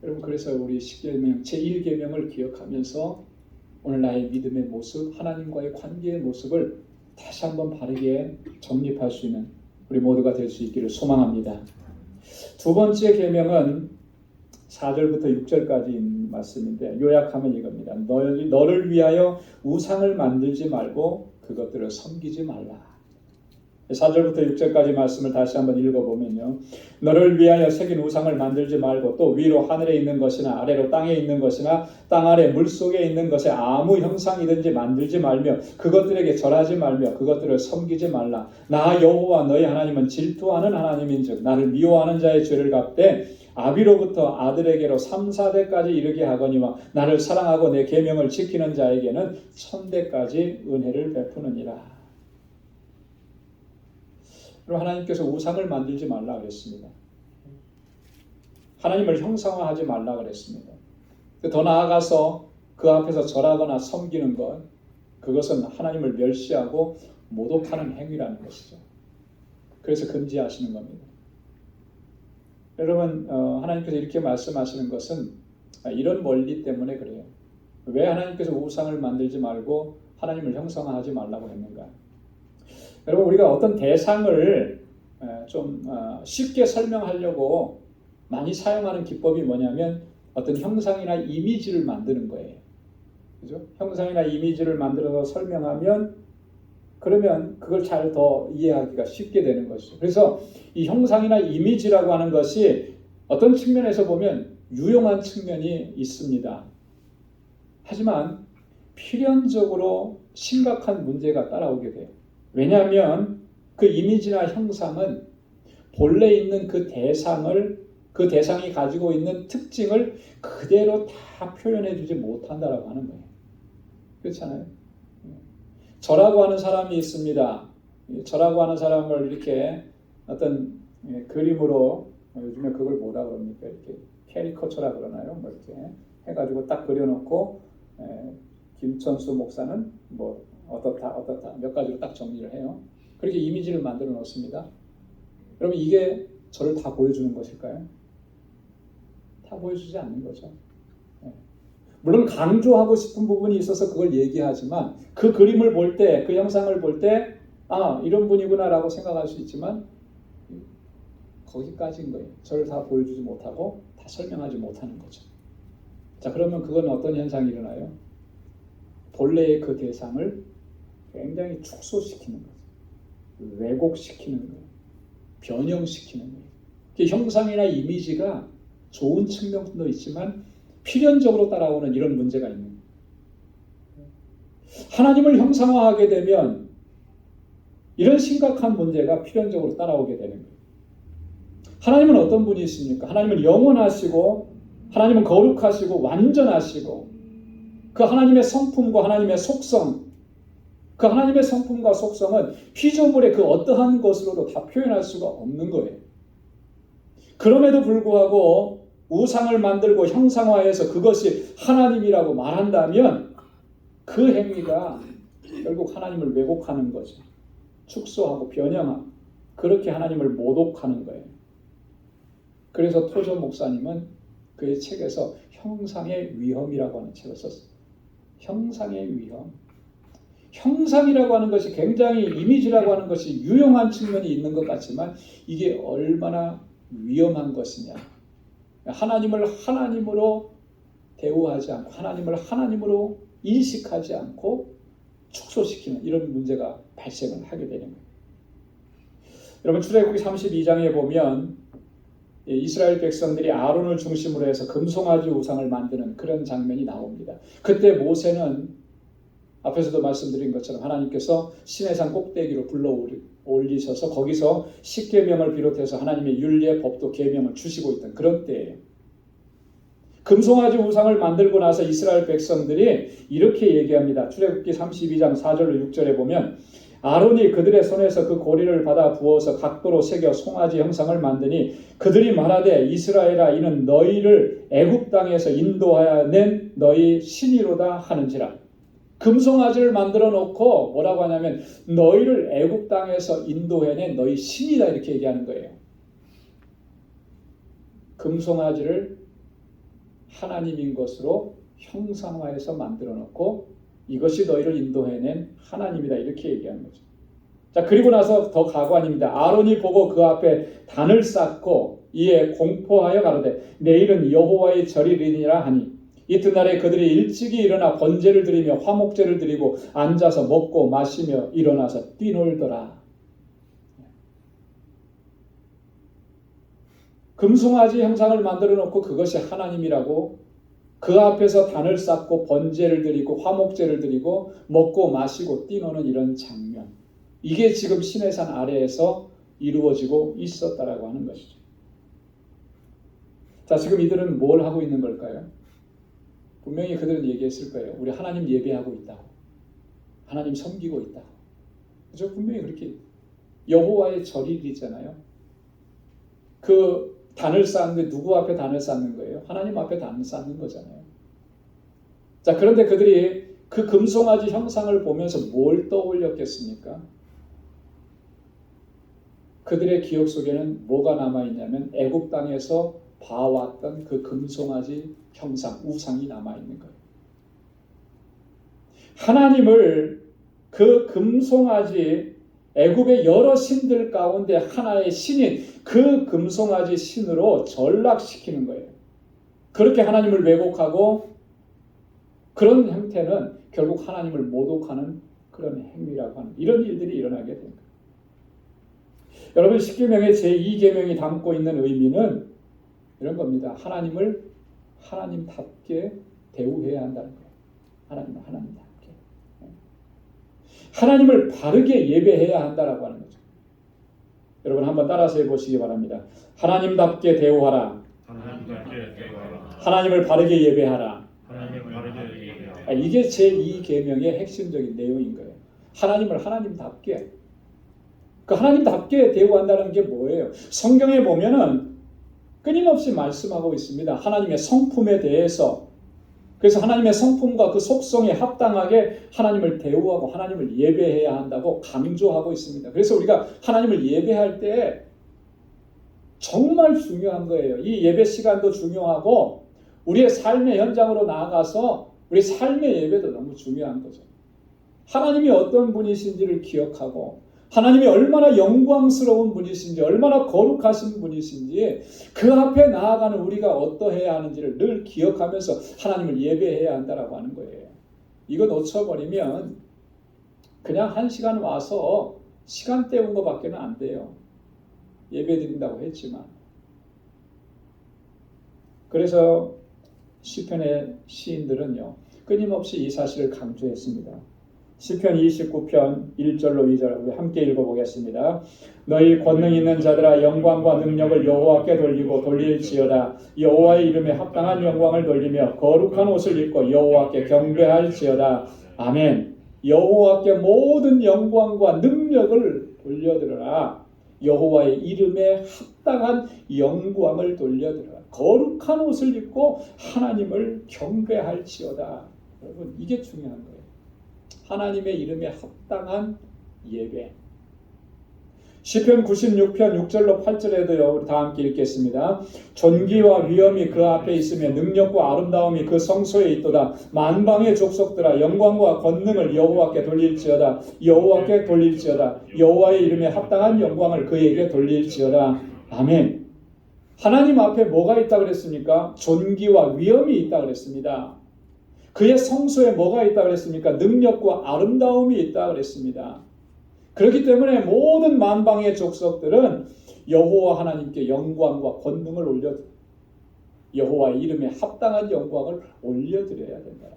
여러분 그래서 우리 십계명 제1계명을 기억하면서 오늘 나의 믿음의 모습, 하나님과의 관계의 모습을 다시 한번 바르게 정립할 수 있는 우리 모두가 될 수 있기를 소망합니다. 두 번째 계명은 4절부터 6절까지 말씀인데 요약하면 이겁니다. 너를 위하여 우상을 만들지 말고 그것들을 섬기지 말라. 4절부터 6절까지 말씀을 다시 한번 읽어보면요. 너를 위하여 새긴 우상을 만들지 말고 또 위로 하늘에 있는 것이나 아래로 땅에 있는 것이나 땅 아래 물속에 있는 것에 아무 형상이든지 만들지 말며 그것들에게 절하지 말며 그것들을 섬기지 말라. 나 여호와 너희 하나님은 질투하는 하나님인즉 나를 미워하는 자의 죄를 갚되 아비로부터 아들에게로 3, 4대까지 이르게 하거니와 나를 사랑하고 내 계명을 지키는 자에게는 1000대까지 은혜를 베푸느니라. 하나님께서 우상을 만들지 말라 그랬습니다. 하나님을 형상화하지 말라 그랬습니다. 더 나아가서 그 앞에서 절하거나 섬기는 것, 그것은 하나님을 멸시하고 모독하는 행위라는 것이죠. 그래서 금지하시는 겁니다. 여러분, 하나님께서 이렇게 말씀하시는 것은 이런 원리 때문에 그래요. 왜 하나님께서 우상을 만들지 말고 하나님을 형상화하지 말라고 했는가? 여러분, 우리가 어떤 대상을 좀 쉽게 설명하려고 많이 사용하는 기법이 뭐냐면 어떤 형상이나 이미지를 만드는 거예요. 그죠? 형상이나 이미지를 만들어서 설명하면 그러면 그걸 잘 더 이해하기가 쉽게 되는 것이죠. 그래서 이 형상이나 이미지라고 하는 것이 어떤 측면에서 보면 유용한 측면이 있습니다. 하지만 필연적으로 심각한 문제가 따라오게 돼요. 왜냐하면 그 이미지나 형상은 본래 있는 그 대상이 가지고 있는 특징을 그대로 다 표현해주지 못한다라고 하는 거예요. 그렇잖아요. 저라고 하는 사람이 있습니다. 저라고 하는 사람을 이렇게 어떤 그림으로 요즘에 그걸 뭐라 그럽니까? 이렇게 캐리커처라 그러나요? 뭐 이렇게 해가지고 딱 그려놓고 김천수 목사는 뭐 어떻다 몇 가지로 딱 정리를 해요. 그렇게 이미지를 만들어 놓습니다. 여러분, 이게 저를 다 보여주는 것일까요? 다 보여주지 않는 거죠. 물론 강조하고 싶은 부분이 있어서 그걸 얘기하지만 그 그림을 볼 때, 그 형상을 볼 때 이런 분이구나 라고 생각할 수 있지만 거기까지인 거예요. 저를 다 보여주지 못하고 다 설명하지 못하는 거죠. 자, 그러면 그건 어떤 현상이 일어나요? 본래의 그 대상을 굉장히 축소시키는 거죠. 왜곡시키는 거예요. 변형시키는 거예요. 형상이나 이미지가 좋은 측면도 있지만 필연적으로 따라오는 이런 문제가 있는 거예요. 하나님을 형상화하게 되면 이런 심각한 문제가 필연적으로 따라오게 되는 거예요. 하나님은 어떤 분이십니까? 하나님은 영원하시고 하나님은 거룩하시고 완전하시고 그 하나님의 성품과 하나님의 속성, 그 하나님의 성품과 속성은 피조물의 그 어떠한 것으로도 다 표현할 수가 없는 거예요. 그럼에도 불구하고 우상을 만들고 형상화해서 그것이 하나님이라고 말한다면 그 행위가 결국 하나님을 왜곡하는 거죠. 축소하고 변형하고 그렇게 하나님을 모독하는 거예요. 그래서 토저 목사님은 그의 책에서 형상의 위험이라고 하는 책을 썼어요. 형상의 위험. 형상이라고 하는 것이 굉장히 이미지라고 하는 것이 유용한 측면이 있는 것 같지만 이게 얼마나 위험한 것이냐. 하나님을 하나님으로 대우하지 않고 하나님을 하나님으로 인식하지 않고 축소시키는 이런 문제가 발생을 하게 되는 거예요. 여러분, 출애굽기 32장에 보면 이스라엘 백성들이 아론을 중심으로 해서 금송아지 우상을 만드는 그런 장면이 나옵니다. 그때 모세는 앞에서도 말씀드린 것처럼 하나님께서 시내산 꼭대기로 불러 올리셔서 거기서 십계명을 비롯해서 하나님의 윤리의 법도 계명을 주시고 있던 그런 때예요. 금송아지 우상을 만들고 나서 이스라엘 백성들이 이렇게 얘기합니다. 출애굽기 32장 4절로 6절에 보면 아론이 그들의 손에서 그 고리를 받아 부어서 각도로 새겨 송아지 형상을 만드니 그들이 말하되 이스라엘아 이는 너희를 애굽 땅에서 인도하여 낸 너희 신이로다 하는지라. 금송아지를 만들어 놓고 뭐라고 하냐면 너희를 애굽 땅에서 인도해낸 너희 신이다 이렇게 얘기하는 거예요. 금송아지를 하나님인 것으로 형상화해서 만들어 놓고 이것이 너희를 인도해낸 하나님이다 이렇게 얘기하는 거죠. 자, 그리고 나서 더 가관입니다. 아론이 보고 그 앞에 단을 쌓고 이에 공포하여 가로되 내일은 여호와의 절이리니라 하니 이튿날에 그들이 일찍이 일어나 번제를 드리며 화목제를 드리고 앉아서 먹고 마시며 일어나서 뛰놀더라. 금송아지 형상을 만들어 놓고 그것이 하나님이라고 그 앞에서 단을 쌓고 번제를 드리고 화목제를 드리고 먹고 마시고 뛰노는 이런 장면, 이게 지금 시내산 아래에서 이루어지고 있었다라고 하는 것이죠. 자, 지금 이들은 뭘 하고 있는 걸까요? 분명히 그들은 얘기했을 거예요. 우리 하나님 예배하고 있다고, 하나님 섬기고 있다고. 그죠? 분명히 그렇게 여호와의 절일이잖아요. 그 단을 쌓는데 누구 앞에 단을 쌓는 거예요? 하나님 앞에 단을 쌓는 거잖아요. 자, 그런데 그들이 그 금송아지 형상을 보면서 뭘 떠올렸겠습니까? 그들의 기억 속에는 뭐가 남아있냐면 애굽 땅에서 봐왔던 그 금송아지 형상, 우상이 남아있는 거예요. 하나님을 그 금송아지, 애굽의 여러 신들 가운데 하나의 신인 그 금송아지 신으로 전락시키는 거예요. 그렇게 하나님을 왜곡하고 그런 형태는 결국 하나님을 모독하는 그런 행위라고 하는 이런 일들이 일어나게 됩니다. 여러분, 십계명의 제2계명이 담고 있는 의미는 이런 겁니다. 하나님을 하나님답게 대우해야 한다는 거예요. 하나님을 하나님답게. 하나님을 바르게 예배해야 한다라고 하는 거죠. 여러분 한번 따라서 해보시기 바랍니다. 하나님답게 대우하라. 하나님을 바르게 예배하라. 이게 제2계명의 핵심적인 내용인 거예요. 하나님을 하나님답게. 그 하나님답게 대우한다는 게 뭐예요? 성경에 보면은 끊임없이 말씀하고 있습니다. 하나님의 성품에 대해서. 그래서 하나님의 성품과 그 속성에 합당하게 하나님을 대우하고 하나님을 예배해야 한다고 강조하고 있습니다. 그래서 우리가 하나님을 예배할 때 정말 중요한 거예요. 이 예배 시간도 중요하고 우리의 삶의 현장으로 나아가서 우리 삶의 예배도 너무 중요한 거죠. 하나님이 어떤 분이신지를 기억하고 하나님이 얼마나 영광스러운 분이신지, 얼마나 거룩하신 분이신지 그 앞에 나아가는 우리가 어떠해야 하는지를 늘 기억하면서 하나님을 예배해야 한다라고 하는 거예요. 이거 놓쳐버리면 그냥 한 시간 와서 시간 때운 것밖에는 안 돼요. 예배 드린다고 했지만. 그래서 시편의 시인들은요, 끊임없이 이 사실을 강조했습니다. 시편 29편 1절로 2절 우리 함께 읽어보겠습니다. 너희 권능 있는 자들아 영광과 능력을 여호와께 돌리고 돌릴지어다. 여호와의 이름에 합당한 영광을 돌리며 거룩한 옷을 입고 여호와께 경배할지어다. 아멘. 여호와께 모든 영광과 능력을 돌려드려라. 여호와의 이름에 합당한 영광을 돌려드려라. 거룩한 옷을 입고 하나님을 경배할지어다. 여러분, 이게 중요한 거예요. 하나님의 이름에 합당한 예배. 시편 96편 6절로 8절에도요. 우리 다 함께 읽겠습니다. 존귀와 위엄이 그 앞에 있으며 능력과 아름다움이 그 성소에 있도다. 만방의 족속들아 영광과 권능을 여호와께 돌릴지어다. 여호와께 돌릴지어다. 여호와의 이름에 합당한 영광을 그에게 돌릴지어다. 아멘. 하나님 앞에 뭐가 있다 그랬습니까? 존귀와 위엄이 있다 그랬습니다. 그의 성소에 뭐가 있다 그랬습니까? 능력과 아름다움이 있다 그랬습니다. 그렇기 때문에 모든 만방의 족속들은 여호와 하나님께 영광과 권능을 올려드려요. 여호와의 이름에 합당한 영광을 올려드려야 된다.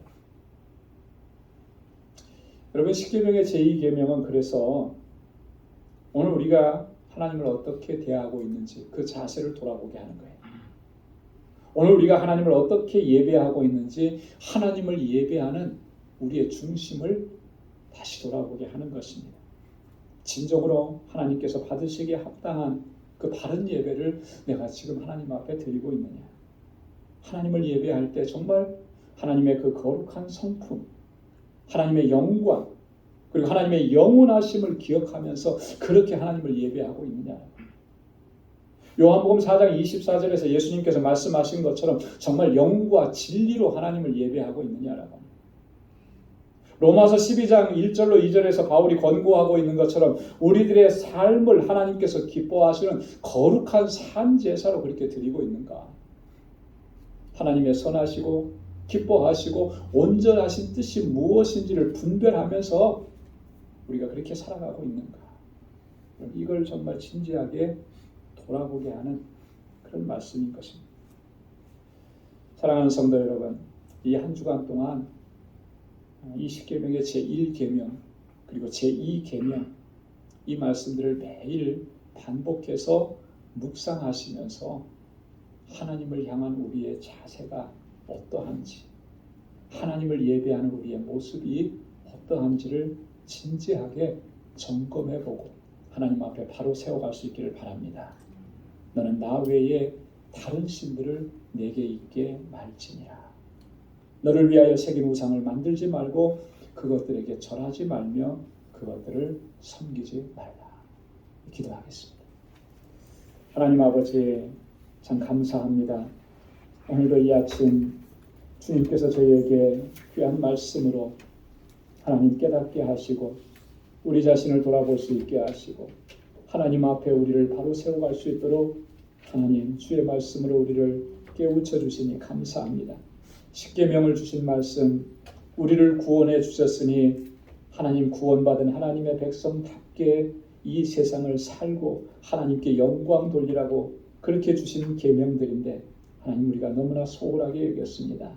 여러분, 십계명의 제2계명은 그래서 오늘 우리가 하나님을 어떻게 대하고 있는지 그 자세를 돌아보게 하는 거예요. 오늘 우리가 하나님을 어떻게 예배하고 있는지 하나님을 예배하는 우리의 중심을 다시 돌아보게 하는 것입니다. 진정으로 하나님께서 받으시기에 합당한 그 바른 예배를 내가 지금 하나님 앞에 드리고 있느냐. 하나님을 예배할 때 정말 하나님의 그 거룩한 성품, 하나님의 영광, 그리고 하나님의 영원하심을 기억하면서 그렇게 하나님을 예배하고 있느냐. 요한복음 4장 24절에서 예수님께서 말씀하신 것처럼 정말 영과 진리로 하나님을 예배하고 있느냐라고. 로마서 12장 1절로 2절에서 바울이 권고하고 있는 것처럼 우리들의 삶을 하나님께서 기뻐하시는 거룩한 산 제사로 그렇게 드리고 있는가? 하나님의 선하시고 기뻐하시고 온전하신 뜻이 무엇인지를 분별하면서 우리가 그렇게 살아가고 있는가? 이걸 정말 진지하게 돌아보게 하는 그런 말씀인 것입니다. 사랑하는 성도 여러분, 이 한 주간 동안 이 십계명의 제1계명 그리고 제2계명 이 말씀들을 매일 반복해서 묵상하시면서 하나님을 향한 우리의 자세가 어떠한지, 하나님을 예배하는 우리의 모습이 어떠한지를 진지하게 점검해보고 하나님 앞에 바로 세워갈 수 있기를 바랍니다. 너는 나 외에 다른 신들을 내게 있게 말지니라. 너를 위하여 새긴 우상을 만들지 말고 그것들에게 절하지 말며 그것들을 섬기지 말라. 기도하겠습니다. 하나님 아버지, 참 감사합니다. 오늘도 이 아침 주님께서 저희에게 귀한 말씀으로 하나님 깨닫게 하시고 우리 자신을 돌아볼 수 있게 하시고 하나님 앞에 우리를 바로 세워갈 수 있도록 하나님 주의 말씀으로 우리를 깨우쳐 주시니 감사합니다. 십계명을 주신 말씀, 우리를 구원해 주셨으니 하나님 구원받은 하나님의 백성답게 이 세상을 살고 하나님께 영광 돌리라고 그렇게 주신 계명들인데 하나님 우리가 너무나 소홀하게 여겼습니다.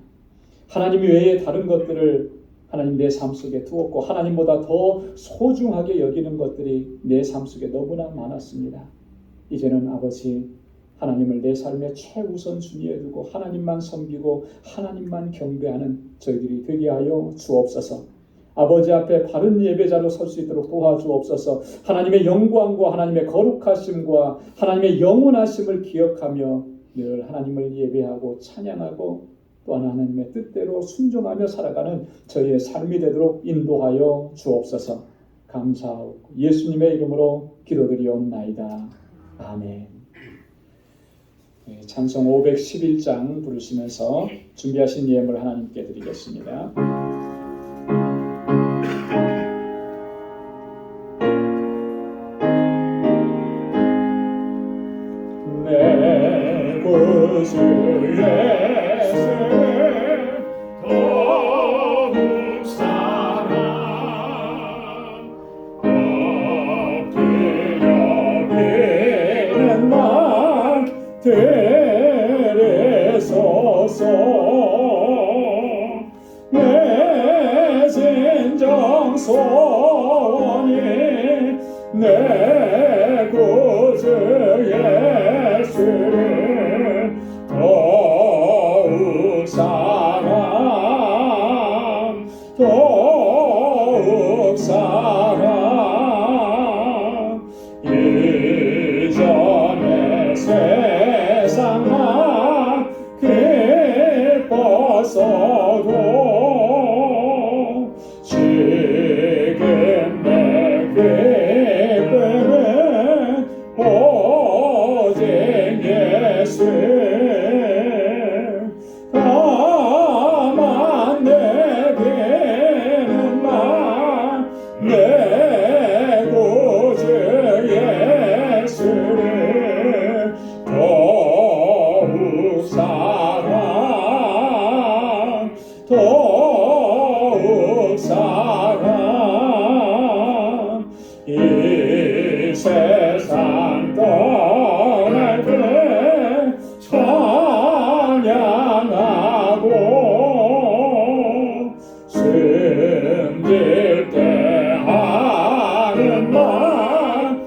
하나님 외에 다른 것들을 하나님 내 삶 속에 두었고 하나님보다 더 소중하게 여기는 것들이 내 삶 속에 너무나 많았습니다. 이제는 아버지 하나님을 내 삶의 최우선 순위에 두고 하나님만 섬기고 하나님만 경배하는 저희들이 되게 하여 주옵소서. 아버지 앞에 바른 예배자로 설 수 있도록 도와주옵소서. 하나님의 영광과 하나님의 거룩하심과 하나님의 영원하심을 기억하며 늘 하나님을 예배하고 찬양하고 또한 하나님의 뜻대로 순종하며 살아가는 저희의 삶이 되도록 인도하여 주옵소서. 감사하고 예수님의 이름으로 기도드리옵나이다. 아멘. 찬송 511장 부르시면서 준비하신 예물 하나님께 드리겠습니다. 내 구주 예수 더욱 사랑 엎드려 비는 날 되레소서. 내 진정 소원이 내 구주 예수를 더욱 사랑 더욱 사랑. 이전의 세상만 기뻤어도 지금 내 기쁨은 오직 예수. 다만 내게는만 내 구주 예수를 더욱 사랑 더욱 사랑. 이 세상 떠날 때 찬양하고 숨길 때 하는 말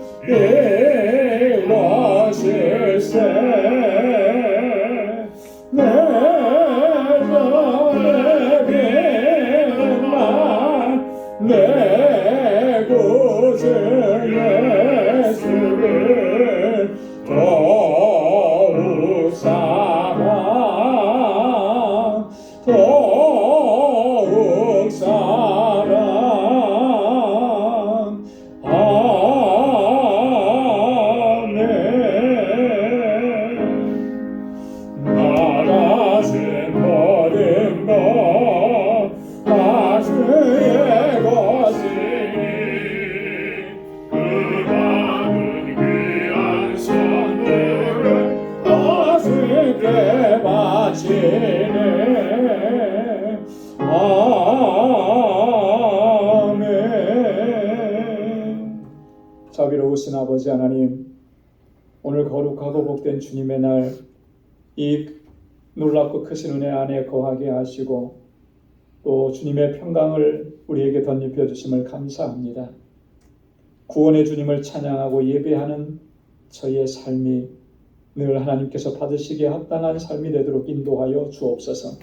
이러실세. 내 구주 예수를 더욱 사랑 더욱 사랑. 아멘. 놀라우신 아버지 하나님, 오늘 거룩하고 복된 주님의 날, 이 놀랍고 크신 은혜 안에 거하게 하시고 또 주님의 평강을 우리에게 덧입혀 주심을 감사합니다. 구원의 주님을 찬양하고 예배하는 저희의 삶이 늘 하나님께서 받으시기에 합당한 삶이 되도록 인도하여 주옵소서.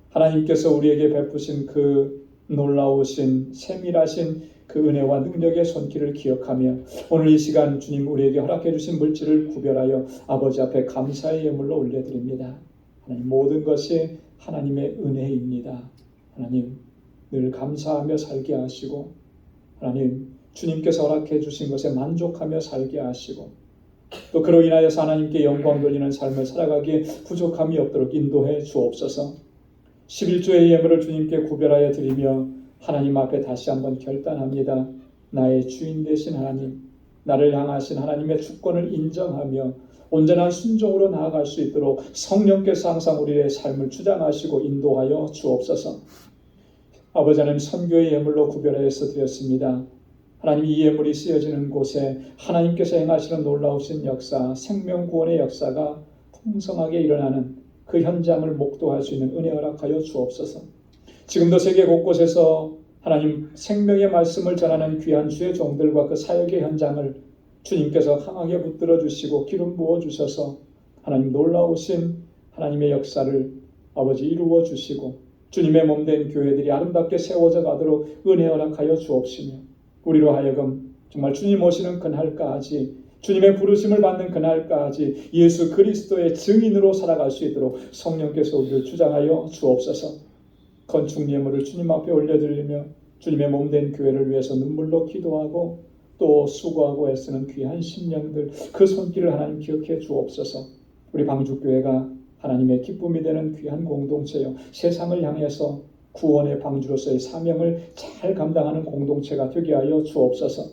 하나님께서 우리에게 베푸신 그 놀라우신 세밀하신 그 은혜와 능력의 손길을 기억하며 오늘 이 시간 주님 우리에게 허락해 주신 물질을 구별하여 아버지 앞에 감사의 예물로 올려드립니다. 하나님, 모든 것이 하나님의 은혜입니다. 하나님, 늘 감사하며 살게 하시고 하나님, 주님께서 허락해 주신 것에 만족하며 살게 하시고 또 그로 인하여서 하나님께 영광 돌리는 삶을 살아가기에 부족함이 없도록 인도해 주옵소서. 11조의 예물을 주님께 구별하여 드리며 하나님 앞에 다시 한번 결단합니다. 나의 주인 되신 하나님, 나를 향하신 하나님의 주권을 인정하며 온전한 순종으로 나아갈 수 있도록 성령께서 항상 우리의 삶을 주장하시고 인도하여 주옵소서. 아버지 하나님, 선교의 예물로 구별하여서 드렸습니다. 하나님, 이 예물이 쓰여지는 곳에 하나님께서 행하시는 놀라우신 역사, 생명구원의 역사가 풍성하게 일어나는 그 현장을 목도할 수 있는 은혜 허락하여 주옵소서. 지금도 세계 곳곳에서 하나님 생명의 말씀을 전하는 귀한 주의 종들과 그 사역의 현장을 주님께서 강하게 붙들어 주시고 기름 부어 주셔서 하나님 놀라우신 하나님의 역사를 아버지 이루어 주시고 주님의 몸된 교회들이 아름답게 세워져 가도록 은혜 허락하여 주옵시며 우리로 하여금 정말 주님 오시는 그날까지 주님의 부르심을 받는 그날까지 예수 그리스도의 증인으로 살아갈 수 있도록 성령께서 우리를 주장하여 주옵소서. 건축 예물을 주님 앞에 올려드리며 주님의 몸된 교회를 위해서 눈물로 기도하고 또 수고하고 애쓰는 귀한 심령들 그 손길을 하나님 기억해 주옵소서. 우리 방주교회가 하나님의 기쁨이 되는 귀한 공동체요, 세상을 향해서 구원의 방주로서의 사명을 잘 감당하는 공동체가 되게 하여 주옵소서.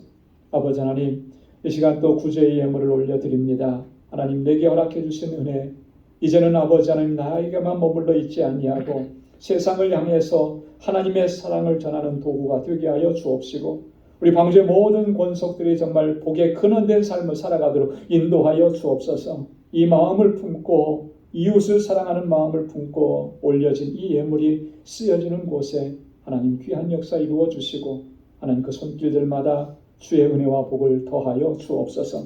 아버지 하나님, 이 시간 또 구제의 예물을 올려드립니다. 하나님, 내게 허락해 주신 은혜, 이제는 아버지 하나님 나에게만 머물러 있지 아니하고 세상을 향해서 하나님의 사랑을 전하는 도구가 되게 하여 주옵시고 우리 방주의 모든 권속들이 정말 복의 근원된 삶을 살아가도록 인도하여 주옵소서. 이 마음을 품고 이웃을 사랑하는 마음을 품고 올려진 이 예물이 쓰여지는 곳에 하나님 귀한 역사 이루어 주시고 하나님 그 손길들마다 주의 은혜와 복을 더하여 주옵소서.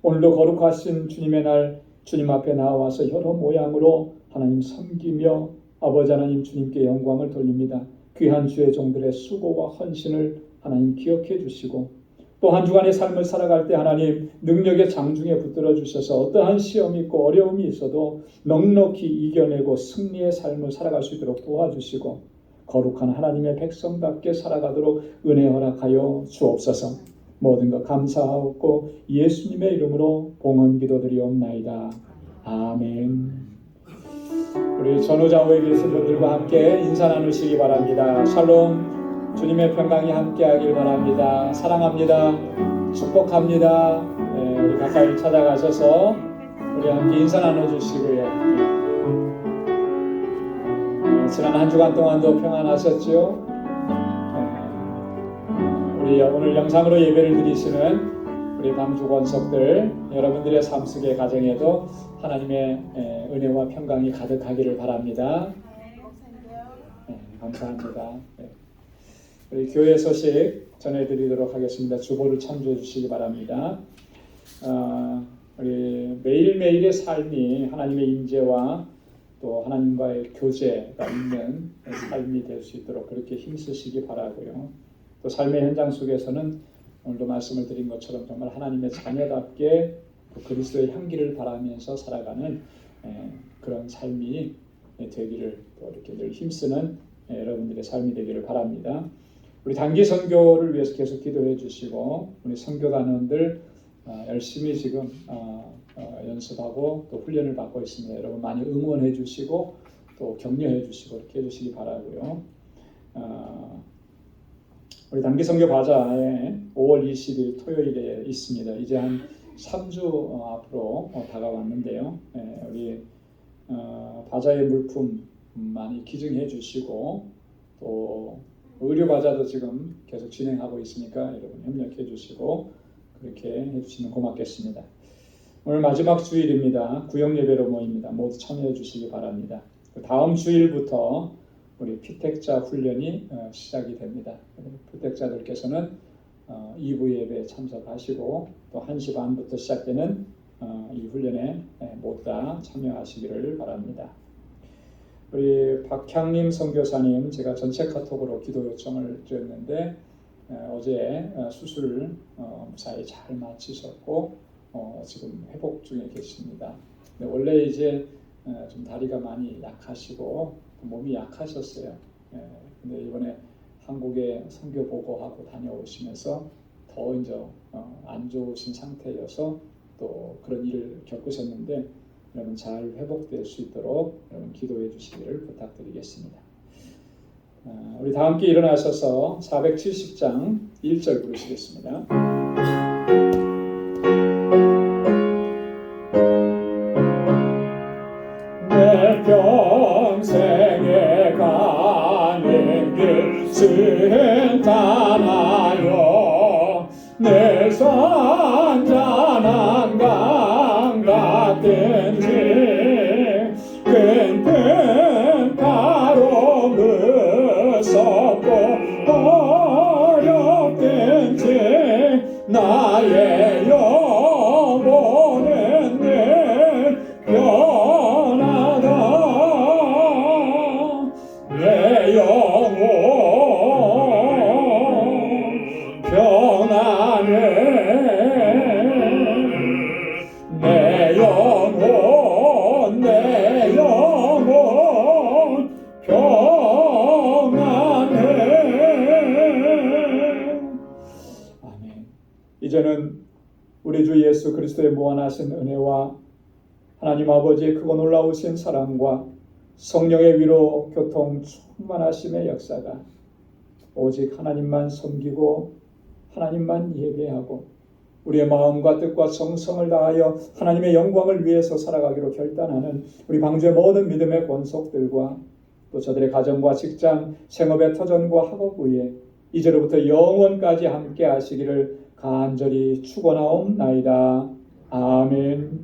오늘도 거룩하신 주님의 날 주님 앞에 나와서 여러 모양으로 하나님 섬기며 아버지 하나님 주님께 영광을 돌립니다. 귀한 주의 종들의 수고와 헌신을 하나님 기억해 주시고 또 한 주간의 삶을 살아갈 때 하나님 능력의 장중에 붙들어 주셔서 어떠한 시험이 있고 어려움이 있어도 넉넉히 이겨내고 승리의 삶을 살아갈 수 있도록 도와주시고 거룩한 하나님의 백성답게 살아가도록 은혜 허락하여 주옵소서. 모든 것 감사하옵고 예수님의 이름으로 봉헌 기도드리옵나이다. 아멘. 우리 전후좌우에 계신 분들과 함께 인사 나누시기 바랍니다. 샬롬. 주님의 평강이 함께하길 바랍니다. 사랑합니다. 축복합니다. 네, 우리 가까이 찾아가셔서 우리 함께 인사 나눠주시고요. 지난 한 주간 동안도 평안하셨죠? 우리 오늘 영상으로 예배를 드리시는 우리 방주 권속들 여러분들의 삶 속의 가정에도 하나님의 은혜와 평강이 가득하기를 바랍니다. 네, 감사합니다. 네. 우리 교회 소식 전해드리도록 하겠습니다. 주보를 참조해 주시기 바랍니다. 우리 매일매일의 삶이 하나님의 임재와 또 하나님과의 교제가 있는 삶이 될 수 있도록 그렇게 힘쓰시기 바라고요. 또 삶의 현장 속에서는 오늘도 말씀을 드린 것처럼 정말 하나님의 자녀답게 또 그리스도의 향기를 바라면서 살아가는 그런 삶이 되기를 또 이렇게 늘 힘쓰는 여러분들의 삶이 되기를 바랍니다. 우리 단기 선교를 위해서 계속 기도해 주시고 우리 선교단원들 열심히 지금 연습하고 또 훈련을 받고 있습니다. 여러분 많이 응원해 주시고 또 격려해 주시고 이렇게 해 주시기 바라고요. 우리 단기 선교 바자에 5월 20일 토요일에 있습니다. 이제 한 3주 앞으로 다가왔는데요. 우리 바자의 물품 많이 기증해 주시고 또 의료 바자도 지금 계속 진행하고 있으니까 여러분 협력해 주시고 그렇게 해주시면 고맙겠습니다. 오늘 마지막 주일입니다. 구역 예배로 모입니다. 모두 참여해 주시기 바랍니다. 다음 주일부터 우리 피택자 훈련이 시작이 됩니다. 피택자들께서는 2부 예배에 참석하시고 또 1시 반부터 시작되는 이 훈련에 모두 다 참여하시기를 바랍니다. 우리 박향림 선교사님, 제가 전체 카톡으로 기도 요청을 드렸는데 어제 수술을 무사히 잘 마치셨고 지금 회복 중에 계십니다. 원래 이제 좀 다리가 많이 약하시고 몸이 약하셨어요. 근데 이번에 한국에 선교 보고하고 다녀오시면서 더 이제 안 좋으신 상태여서 또 그런 일을 겪으셨는데 여러분 잘 회복될 수 있도록 여러분 기도해 주시기를 부탁드리겠습니다. 우리 다 함께 일어나셔서 470장 1절 부르시겠습니다. 내 평생에 가는 길 순탄하여 내 선전한 강 같은지 큰 바로 무섭고 어렵든지 나의 영혼은 늘 변하다 내 영혼 변하네 내 영혼 평안해. 아멘. 이제는 우리 주 예수 그리스도의 무한하신 은혜와 하나님 아버지의 크고 놀라우신 사랑과 성령의 위로 교통 충만하심의 역사가 오직 하나님만 섬기고 하나님만 예배하고 우리의 마음과 뜻과 정성을 다하여 하나님의 영광을 위해서 살아가기로 결단하는 우리 방주의 모든 믿음의 권속들과 또 저들의 가정과 직장, 생업의 터전과 학업 위에 이제로부터 영원까지 함께 하시기를 간절히 축원하옵나이다. 아멘.